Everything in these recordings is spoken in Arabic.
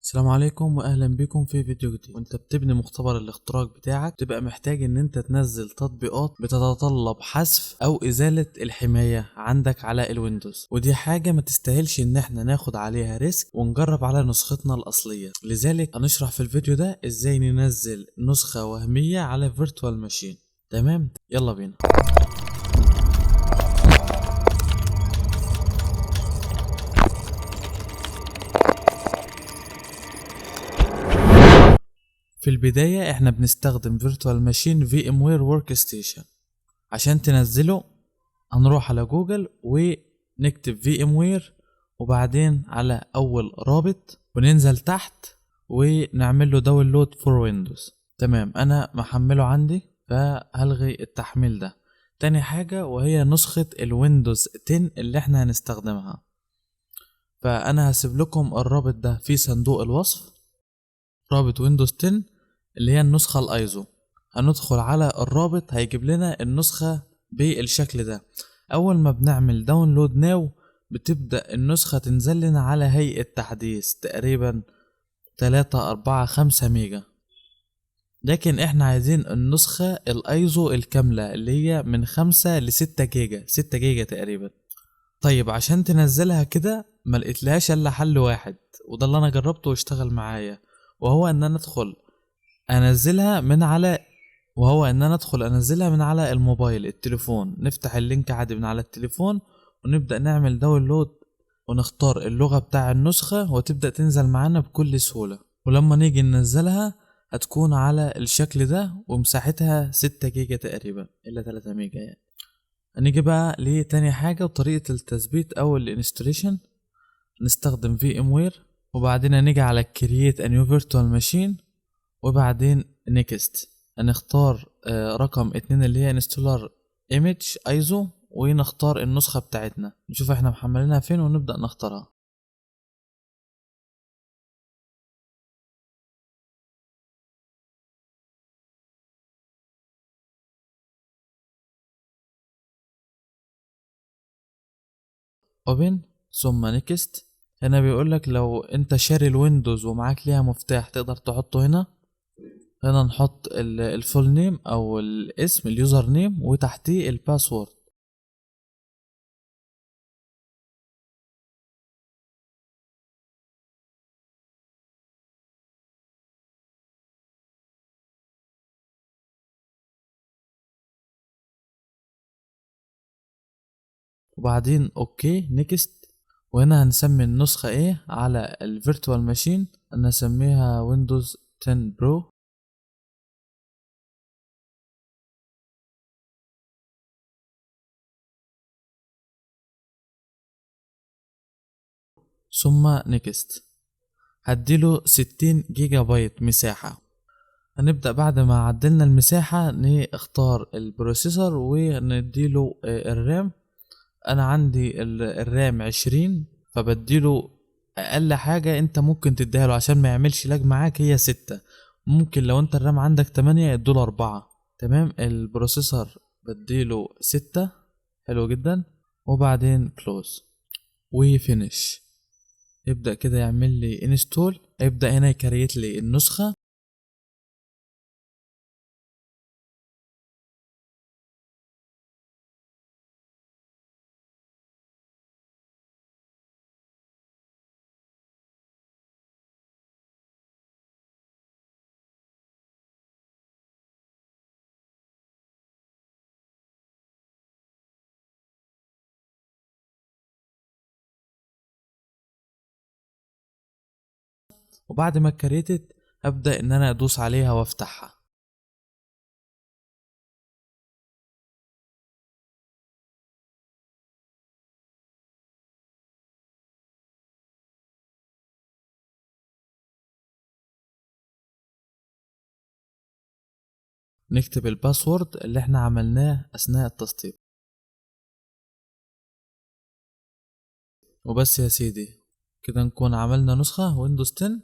السلام عليكم واهلا بكم في فيديو جديد. وانت بتبني مختبر الاختراق بتاعك تبقى محتاج ان انت تنزل تطبيقات بتتطلب حذف او ازالة الحماية عندك على الويندوز، ودي حاجة ما تستاهلش ان احنا ناخد عليها ريسك ونجرب على نسختنا الاصلية. لذلك هنشرح في الفيديو ده ازاي ننزل نسخة وهمية على فيرتوال ماشين. تمام، يلا بينا. في البداية احنا بنستخدم فيرتوال ماشين في ام وير ورك ستيشن. عشان تنزله هنروح على جوجل ونكتب في ام وير وبعدين على اول رابط وننزل تحت ونعمل له داونلود فور ويندوز. تمام، انا محمله عندي فهلغي التحميل ده. تاني حاجة وهي نسخة الويندوز 10 اللي احنا هنستخدمها، فانا هسيب لكم الرابط ده في صندوق الوصف. رابط ويندوز 10 اللي هي النسخة الايزو، هندخل على الرابط هيجيب لنا النسخة بالشكل ده. اول ما بنعمل داونلود ناو بتبدأ النسخة تنزل لنا على هيئة تحديث تقريبا 3-4-5 ميجا، لكن احنا عايزين النسخة الايزو الكاملة اللي هي من 5 ل6 جيجا، 6 جيجا تقريبا. طيب عشان تنزلها كده ما لقيتلهاش الا حل واحد، وده اللي انا جربته واشتغل معايا، وهو ان انا ادخل انزلها من على الموبايل التليفون. نفتح اللينك عادي من على التليفون ونبدأ نعمل داونلود ونختار اللغة بتاع النسخة وتبدأ تنزل معانا بكل سهولة. ولما نيجي ننزلها هتكون على الشكل ده ومساحتها 6 جيجا تقريبا إلا 3 ميجا يعني. هنيجي بقى لتاني حاجة وطريقة التثبيت أو الانستوليشن. نستخدم في ام وير وبعدين نيجي على create a new virtual machine وبعدين next. هنختار رقم 2 اللي هي installer image ISO ونختار النسخة بتاعتنا، نشوف احنا محملينها فين ونبدأ نختارها. open ثم next. هنا بيقولك لو انت شاري الويندوز ومعاك ليها مفتاح تقدر تحطه هنا. هنا نحط الفول نيم او الاسم اليوزر نيم وتحتيه الباسورد. وبعدين اوكي نيكست. وهنا هنسمي النسخة ايه على الفيرتوال ماشين، انا اسميها ويندوز 10 برو. ثم نيكست. هديله 60 جيجا بايت مساحة. هنبدأ بعد ما عدلنا المساحة نختار البروسيسور ونديله الرام. انا عندي الرام 20 فبديله اقل حاجة انت ممكن تديها له عشان ما يعملش لاج معاك هي 6. ممكن لو انت الرام عندك 8 يدوله 4. تمام، البروسيسور بديله 6. حلو جدا. وبعدين كلوز وفينش. يبدأ كده يعمل لي انستول. يبدأ هنا يكريت لي النسخة. وبعد ما كريتت ابدأ ان انا ادوس عليها وافتحها. نكتب الباسورد اللي احنا عملناه اثناء التسطيب. وبس يا سيدي، كده نكون عملنا نسخة ويندوز 10.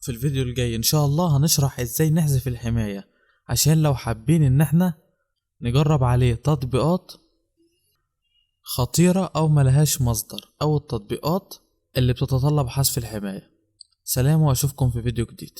في الفيديو الجاي ان شاء الله هنشرح ازاي نحذف الحماية، عشان لو حابين ان احنا نجرب عليه تطبيقات خطيرة او ملهاش مصدر او التطبيقات اللي بتتطلب حذف الحماية. سلام واشوفكم في فيديو جديد.